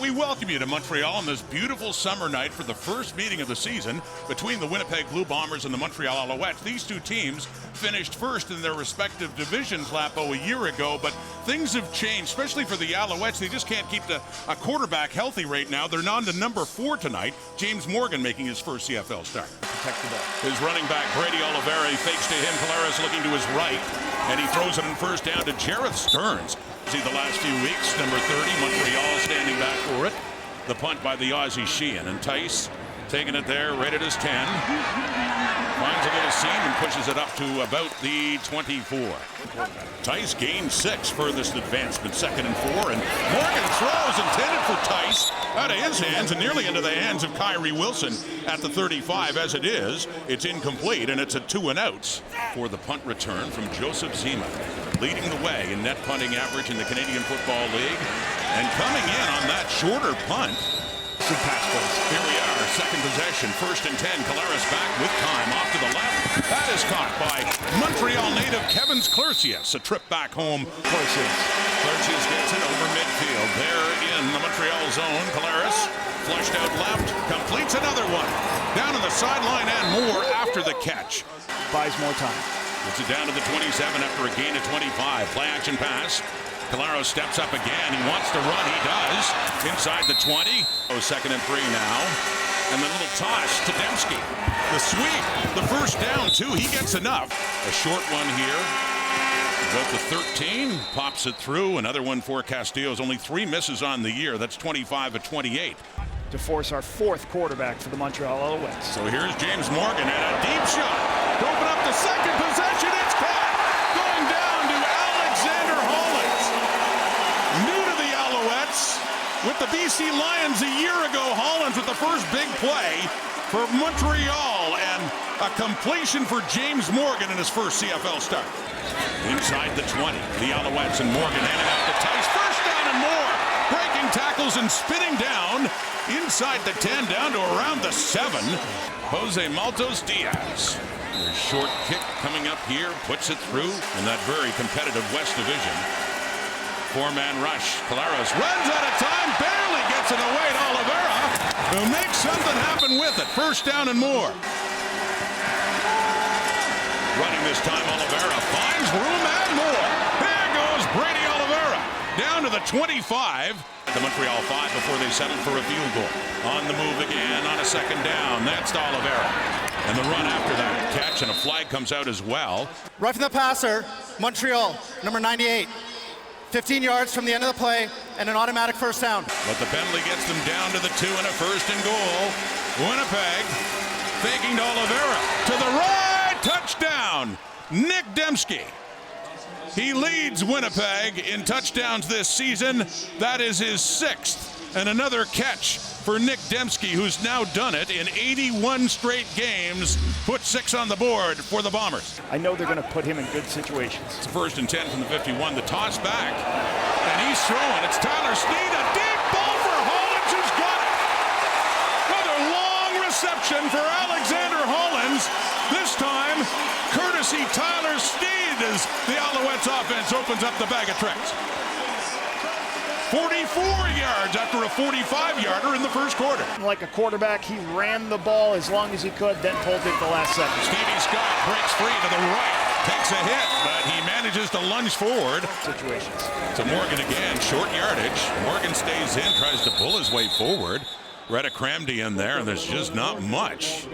We welcome you to Montreal on this beautiful summer night for the first meeting of the season between the Winnipeg Blue Bombers and the Montreal Alouettes. These two teams finished first in their respective divisions, Lapo, a year ago, but things have changed, especially for the Alouettes. They just can't keep a quarterback healthy right now. They're on to number 4 tonight. James Morgan making his first CFL start. Protect the ball. His running back, Brady Oliveira, he fakes to him. Calaris looking to his right, and he throws it in first down to Jareth Stearns. See the last few weeks, number 30, Montreal standing back for it. The punt by the Aussie Sheehan, and Tice taking it there right at his 10. Finds a little seam and pushes it up to about the 24. Tice gains 6, furthest advancement, 2nd and 4, and Morgan throws intended for Tice out of his hands and nearly into the hands of Kyrie Wilson at the 35. As it is, it's incomplete, and it's a 2 and outs for the punt return from Joseph Zima, leading the way in net punting average in the Canadian Football League, and coming in on that shorter punt. Some pass plays. Here we are, second possession, 1st and 10. Calaris back with time, off to the left. That is caught by Montreal native Kevin Clercius. A trip back home. Clercius gets it over midfield. There in the Montreal zone. Calaris flushed out left, completes another one. Down on the sideline and more after the catch. Buys more time. Puts it down to the 27 after a gain of 25. Play action pass. Calaris steps up again. He wants to run. He does. Inside the 20. 2nd and 3 now. And the little toss to Dembski. The sweep. The first down, too. He gets enough. A short one here. About the 13. Pops it through. Another one for Castillo's. Only 3 misses on the year. That's 25 of 28. To force our 4th quarterback for the Montreal Alouettes. So here's James Morgan and a deep shot to open up the second possession. It's caught. Going down to Alexander Hollins. New to the Alouettes with the BC Lions a year ago. Hollins with the first big play for Montreal, and a completion for James Morgan in his first CFL start. Inside the 20, the Alouettes and Morgan handing off to Tice. First down and more. Breaking tackles and spinning down inside the 10, down to around the 7. Jose Maltos Diaz. Their short kick coming up here, puts it through in that very competitive West Division. 4-man rush. Calaris runs out of time, barely gets it away to Oliveira, who makes something happen with it. First down and more. Running this time, Oliveira finds room and more. There goes Brady Oliveira. Down to the 25. The Montreal 5 before they settled for a field goal. On the move again on a 2nd down. That's to Oliveira. And the run after that catch, and a flag comes out as well. Right from the passer, Montreal, number 98. 15 yards from the end of the play, and an automatic first down. But the penalty gets them down to the 2 and a 1st and goal. Winnipeg faking to Oliveira. To the right, touchdown, Nick Dembski. He leads Winnipeg in touchdowns this season. That is his 6th, and another catch for Nick Dembski, who's now done it in 81 straight games. Put 6 on the board for the Bombers. I know they're going to put him in good situations. It's 1st and 10 from the 51. The toss back, and he's throwing. It's Tyler Sneed. A deep ball for Hollins, who's got it. Another long reception for Alexander Hollins. This time, courtesy Tyler Sneed, as the Alouettes offense opens up the bag of tricks. 44 yards after a 45-yarder in the first quarter. Like a quarterback, he ran the ball as long as he could, then pulled it the last second. Stevie Scott breaks free to the right, takes a hit, but he manages to lunge forward. Situations. To Morgan again, short yardage. Morgan stays in, tries to pull his way forward. Retta Cramdy in there, and there's just not much.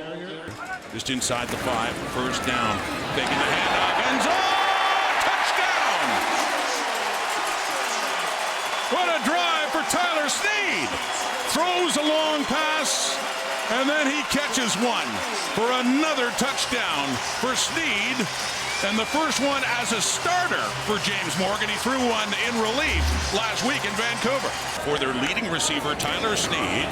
Just inside the 5, first down. Taking the handoff, end zone! Touchdown! What a drive for Tyler Sneed! Throws a long pass, and then he catches one for another touchdown for Sneed. And the first one as a starter for James Morgan. He threw one in relief last week in Vancouver. For their leading receiver, Tyler Sneed,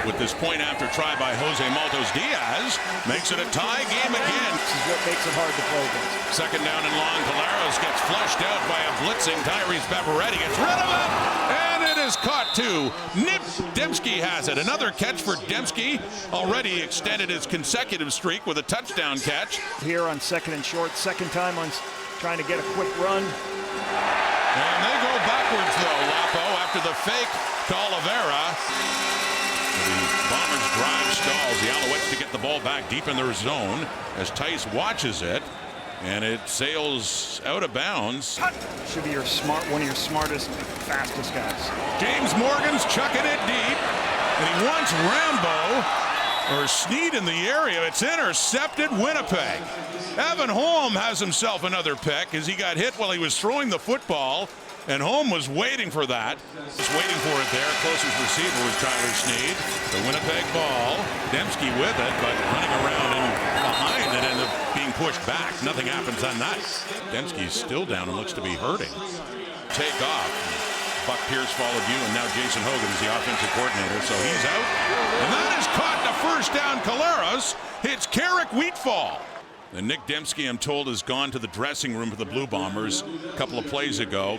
with this point after try by Jose Maltos Diaz, makes it a tie game again. This is what makes it hard to play against. 2nd down and long. Calaris gets flushed out by a blitzing Tyrese Beveretti. Gets rid of it, and it is caught too. Nick Dembski has it. Another catch for Dembski. Already extended his consecutive streak with a touchdown catch. Here on 2nd and short, second time on trying to get a quick run. And they go backwards, though, Lapo, after the fake to Oliveira. The Bombers drive stalls the Alouettes to get the ball back deep in their zone as Tice watches it. And it sails out of bounds. Should be one of your smartest, fastest guys. James Morgan's chucking it deep. And he wants Rambo or Sneed in the area. It's intercepted, Winnipeg. Evan Holm has himself another pick as he got hit while he was throwing the football. And Holm was waiting for that. Just waiting for it there. Closest receiver was Tyler Sneed. The Winnipeg ball. Dembski with it, but running around and behind it ended up being pushed back. Nothing happens on that. Dembski's still down and looks to be hurting. Take off. Buck Pierce followed you, and now Jason Hogan is the offensive coordinator, so he's out. And that is caught to first down. Caleros hits Carrick Wheatfall. And Nick Dembski, I'm told, has gone to the dressing room for the Blue Bombers a couple of plays ago.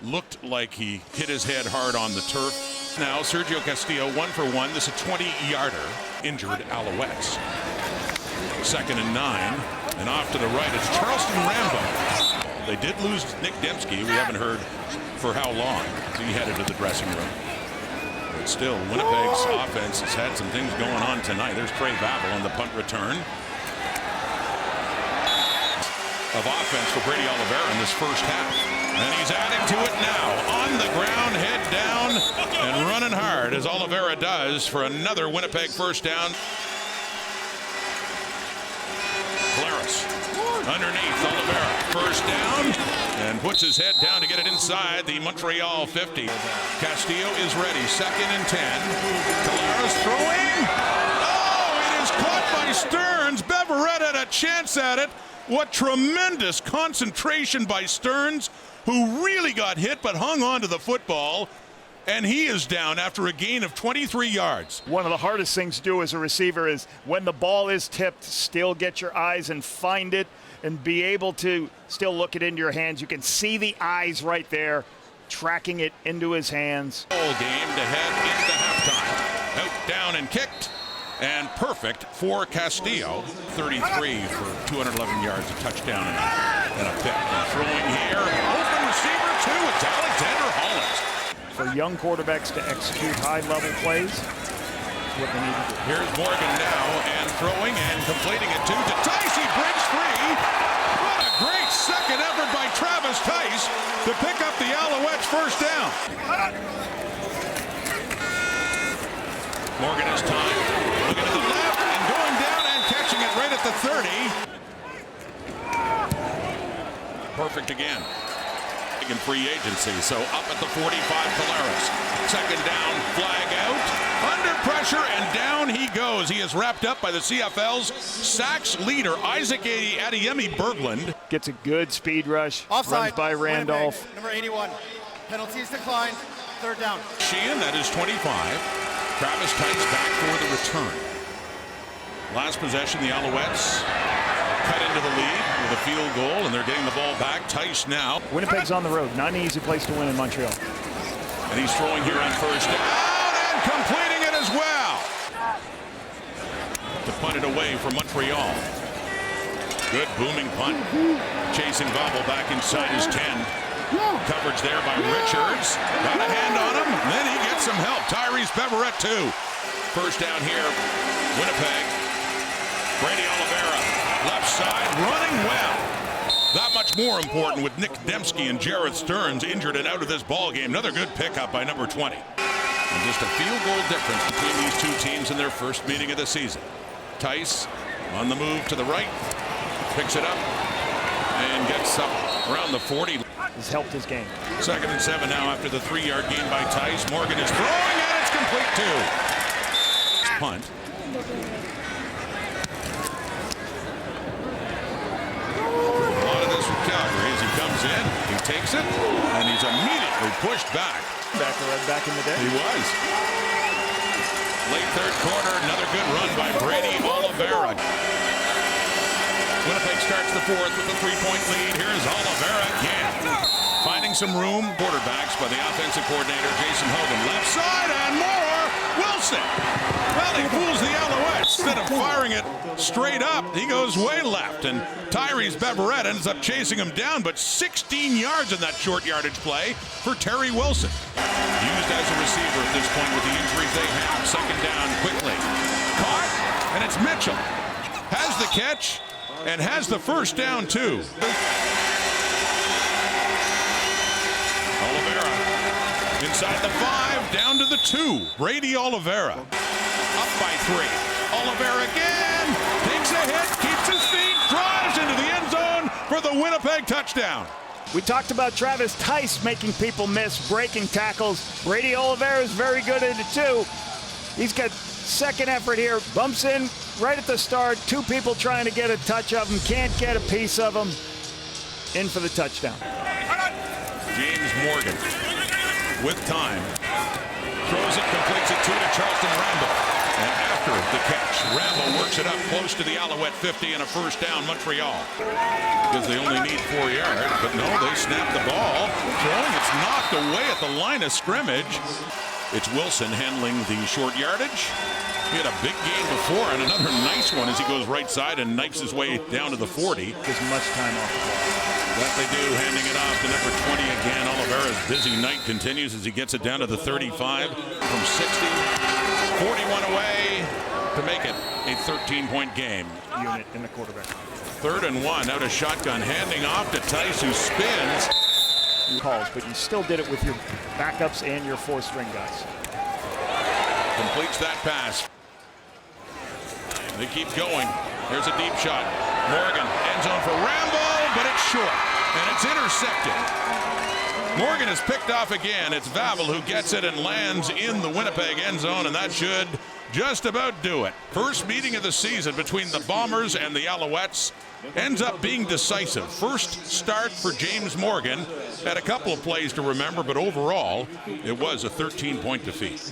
Looked like he hit his head hard on the turf. Now Sergio Castillo 1 for 1. This is a 20-yarder. Injured Alouettes. 2nd and 9. And off to the right, it's Charleston Rambo. They did lose Nick Dembski. We haven't heard for how long. He headed to the dressing room. But still, Winnipeg's offense has had some things going on tonight. There's Trey Babel on the punt return. Of offense for Brady Oliveira in this first half. And he's adding to it now. On the ground, head down, and running hard as Oliveira does for another Winnipeg first down. Claris underneath Oliveira. First down, and puts his head down to get it inside the Montreal 50. Castillo is ready. 2nd and 10. Claris throwing. Oh, it is caught by Stearns. Beverett had a chance at it. What tremendous concentration by Stearns, who really got hit but hung on to the football. And he is down after a gain of 23 yards. One of the hardest things to do as a receiver is when the ball is tipped, still get your eyes and find it and be able to still look it into your hands. You can see the eyes right there, tracking it into his hands. All game to head into halftime. Out, down, and kicked. And perfect for Castillo. 33 for 211 yards, a touchdown and a pick. And throwing here, open receiver two, it's Alexander Hollins. For young quarterbacks to execute high-level plays, that's what they need to do. Here's Morgan now, and throwing and completing it to Tice. He breaks free. What a great second effort by Travis Tice to pick up the Alouettes first down. Morgan has time. Looking to the left and going down and catching it right at the 30. Perfect again. In free agency, so up at the 45, Caleros. 2nd down, flag out. Under pressure and down he goes. He is wrapped up by the CFL's sacks leader, Isaac Adeyemi Berglund. Gets a good speed rush. Offside. Runs by Randolph. Winnipeg, number 81. Penalties declined. 3rd down. Sheehan, that is 25. Travis Tice back for the return. Last possession, the Alouettes cut into the lead with a field goal, and they're getting the ball back. Tice now. Winnipeg's on the road. Not an easy place to win in Montreal. And he's throwing here on first down and completing it as well. To punt it away from Montreal. Good booming punt. Chasing Babel back inside his 10. Coverage there by Richards. Got a hand on him. Then he gets some help. Tyrese Beverett too. First down here, Winnipeg. Brady Oliveira, left side, running well. That much more important with Nick Dembski and Jared Stearns injured and out of this ball game. Another good pickup by number 20. And just a field goal difference between these two teams in their first meeting of the season. Tice on the move to the right, picks it up, and gets up around the 40. Has helped his game. 2nd and 7 now after the 3-yard gain by Tice. Morgan is throwing, and it's complete too. Punt. A lot of this from Calgary as he comes in, he takes it, and he's immediately pushed back. Back in the day. He was. Late 3rd quarter, another good run by Brady Oliveira. Winnipeg starts the 4th with a 3-point lead. Here's Oliveira again. Finding some room. Quarterbacks by the offensive coordinator, Jason Hogan. Left side and more. Wilson. Well, he fools the Alouettes. instead of firing it straight up, he goes way left. And Tyrese Beverette ends up chasing him down, but 16 yards in that short yardage play for Terry Wilson. Used as a receiver at this point with the injuries they have. Second down quickly. Caught, and it's Mitchell. Has the catch and has the first down too. Oliveira inside the 5, down to the 2. Brady Oliveira up by 3. Oliveira again, takes a hit, keeps his feet, drives into the end zone for the Winnipeg touchdown. We talked about Travis Tice making people miss, breaking tackles. Brady Oliveira is very good at it too. He's got second effort here, bumps in right at the start. 2 people trying to get a touch of him, can't get a piece of him. In for the touchdown. James Morgan with time. Throws it, completes it to Charleston Rambo. And after the catch, Rambo works it up close to the Alouette 50 and a first down Montreal. Because they only need 4 yards, but no, they snap the ball. Throwing, it's knocked away at the line of scrimmage. It's Wilson handling the short yardage. He had a big game before and another nice one as he goes right side and knifes his way down to the 40. As much time off the ball. That they do, handing it off to number 20 again. Oliveira's busy night continues as he gets it down to the 35 from 60. 41 away to make it a 13-point game. Unit in the quarterback. 3rd and 1, out of shotgun, handing off to Tice, who spins. Calls, but you still did it with your backups and your 4-string guys. Completes that pass. They keep going. Here's a deep shot. Morgan, end zone for Rambo, but it's short, and it's intercepted. Morgan is picked off again. It's Vavel who gets it and lands in the Winnipeg end zone, and that should just about do it. First meeting of the season between the Bombers and the Alouettes ends up being decisive. First start for James Morgan. Had a couple of plays to remember, but overall, it was a 13-point defeat.